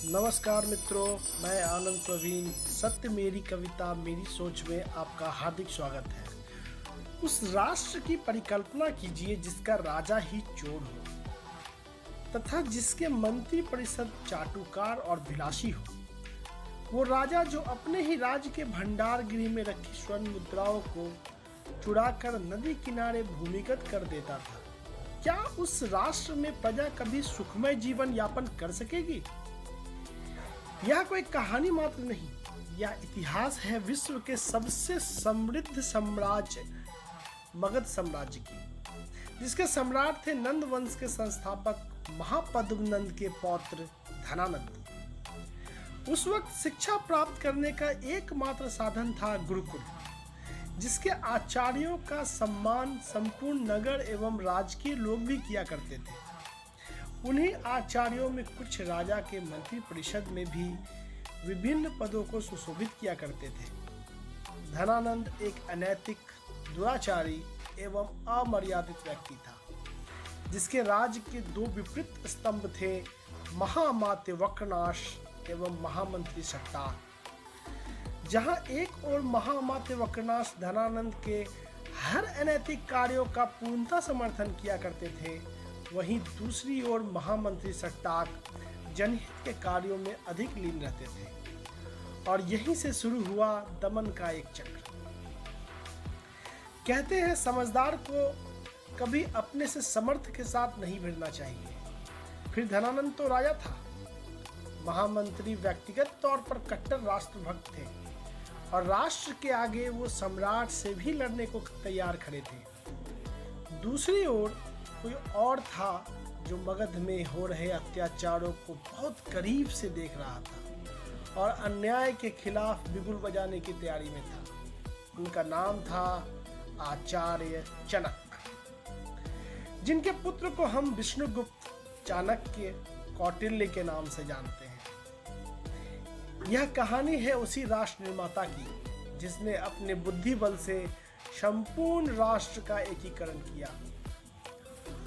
नमस्कार मित्रों, मैं आनंद प्रवीण। सत्य मेरी कविता मेरी सोच में आपका हार्दिक स्वागत है। उस राष्ट्र की परिकल्पना कीजिए जिसका राजा ही चोर हो तथा जिसके मंत्री परिषद चाटुकार और विलासी हो। वो राजा जो अपने ही राज्य के भंडार गृह में रखी स्वर्ण मुद्राओं को चुराकर नदी किनारे भूमिगत कर देता था। क्या उस राष्ट्र में प्रजा कभी सुखमय जीवन यापन कर सकेगी? यह कोई कहानी मात्र नहीं, यह इतिहास है विश्व के सबसे समृद्ध साम्राज्य मगध साम्राज्य की, जिसके सम्राट थे नंद वंश के संस्थापक महापद्मनंद के पौत्र धनानंद। उस वक्त शिक्षा प्राप्त करने का एकमात्र साधन था गुरुकुल, जिसके आचार्यों का सम्मान संपूर्ण नगर एवं राजकीय लोग भी किया करते थे। उन्हीं आचार्यों में कुछ राजा के मंत्री परिषद में भी विभिन्न पदों को सुशोभित किया करते थे। धनानंद एक अनैतिक, दुराचारी एवं अमर्यादित व्यक्ति था, जिसके राज्य के दो विपरीत स्तंभ थे, महामात्य वक्रनाश एवं महामंत्री सट्टाक। जहां एक ओर महामात्य वक्रनाश धनानंद के हर अनैतिक कार्यों का पूर्णतः समर्थन किया करते थे, वहीं दूसरी ओर महामंत्री सट्टाक जनहित के कार्यों में अधिक लीन रहते थे। और यहीं से शुरू हुआ दमन का एक चक्र। कहते हैं समझदार को कभी अपने से समर्थ के साथ नहीं भिड़ना चाहिए। फिर धनानंद तो राजा था, महामंत्री व्यक्तिगत तौर पर कट्टर राष्ट्रभक्त थे और राष्ट्र के आगे वो सम्राट से भी लड़ने को तैयार खड़े थे। दूसरी ओर कोई और था जो मगध में हो रहे अत्याचारों को बहुत करीब से देख रहा था और अन्याय के खिलाफ बिगुल बजाने की तैयारी में था। उनका नाम था आचार्य चाणक्य, जिनके पुत्र को हम विष्णुगुप्त, चाणक्य, कौटिल्य के नाम से जानते हैं। यह कहानी है उसी राष्ट्र निर्माता की जिसने अपने बुद्धि बल से संपूर्ण राष्ट्र का एकीकरण किया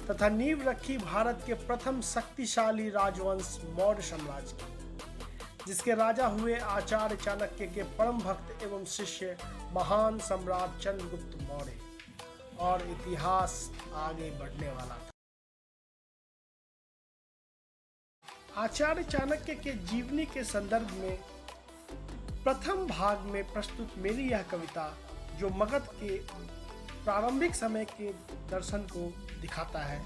तथा नींव रखी भारत के प्रथम शक्तिशाली राजवंश मौर्य साम्राज्य की, जिसके राजा हुए आचार्य चाणक्य के परम भक्त एवं शिष्य महान सम्राट चंद्रगुप्त मौर्य। और इतिहास आगे बढ़ने वाला था। आचार्य चाणक्य के जीवनी के संदर्भ में प्रथम भाग में प्रस्तुत मेरी यह कविता, जो मगध के प्रारंभिक समय के दर्शन को दिखाता है,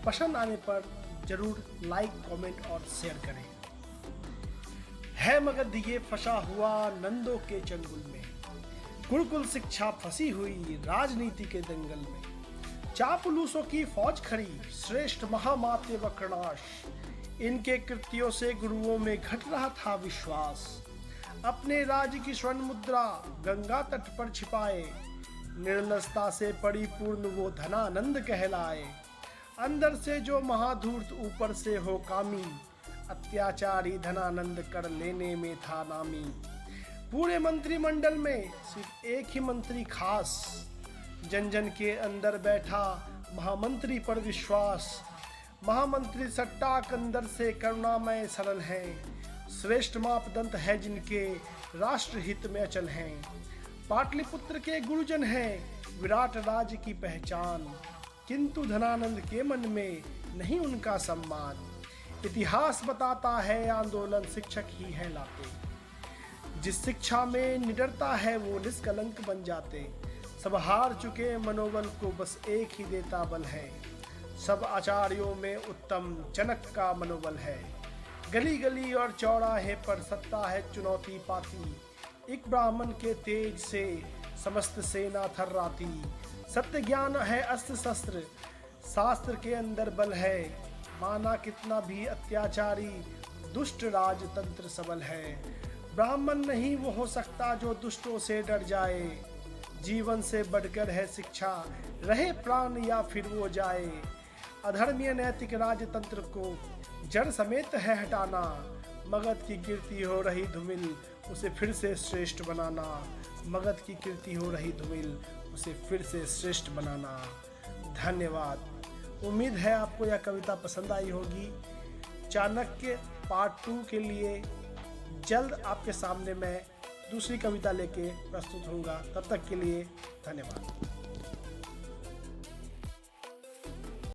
पसंद आने पर जरूर लाइक, कमेंट और शेयर करें। है मगध ये फंसा हुआ नंदों के चंगुल में, गुरुकुल शिक्षा फंसी हुई राजनीति के दंगल में। चापलूसों की फौज खड़ी, श्रेष्ठ महामात्य वक्रनाश, इनके कृत्यों से गुरुओं में घट रहा था विश्वास। अपने राज्य की स्वर्ण मुद्रा गंगा तट पर छिपाए, निर्लसता से परिपूर्ण वो धनानंद कहलाए। अंदर से जो महाधूर्त, ऊपर से हो कामी, अत्याचारी धनानंद कर लेने में था नामी। पूरे मंत्रिमंडल में सिर्फ एक ही मंत्री खास, जन जन के अंदर बैठा महामंत्री पर विश्वास। महामंत्री सट्टाक अंदर से करुणामय सरल हैं, श्रेष्ठ मापदंड है जिनके राष्ट्र हित में अचल हैं। पाटलिपुत्र के गुरुजन हैं, विराट राज्य की पहचान, किंतु धनानंद के मन में नहीं उनका सम्मान। इतिहास बताता है आंदोलन शिक्षक ही है लाते, जिस शिक्षा में निडरता है वो निष्कलंक बन जाते। सब हार चुके मनोबल को बस एक ही देता बल है, सब आचार्यों में उत्तम जनक का मनोबल है। गली गली और चौराहे पर सत्ता है चुनौती पाती, एक ब्राह्मण के तेज से समस्त सेना थर्राती। सत्य ज्ञान है अस्त्र शस्त्र, शास्त्र के अंदर बल है। माना कितना भी अत्याचारी, दुष्ट राजतंत्र सबल है। ब्राह्मण नहीं वो हो सकता जो दुष्टों से डर जाए, जीवन से बढ़कर है शिक्षा, रहे प्राण या फिर वो जाए। अधर्मीय नैतिक राजतंत्र को जड़ समेत है हटाना, मगध की कीर्ति हो रही धूमिल, उसे फिर से श्रेष्ठ बनाना। मगध की कीर्ति हो रही धूमिल, उसे फिर से श्रेष्ठ बनाना। धन्यवाद। उम्मीद है आपको यह कविता पसंद आई होगी। चाणक्य पार्ट 2 के लिए जल्द आपके सामने मैं दूसरी कविता लेके प्रस्तुत होऊंगा। तब तक के लिए धन्यवाद।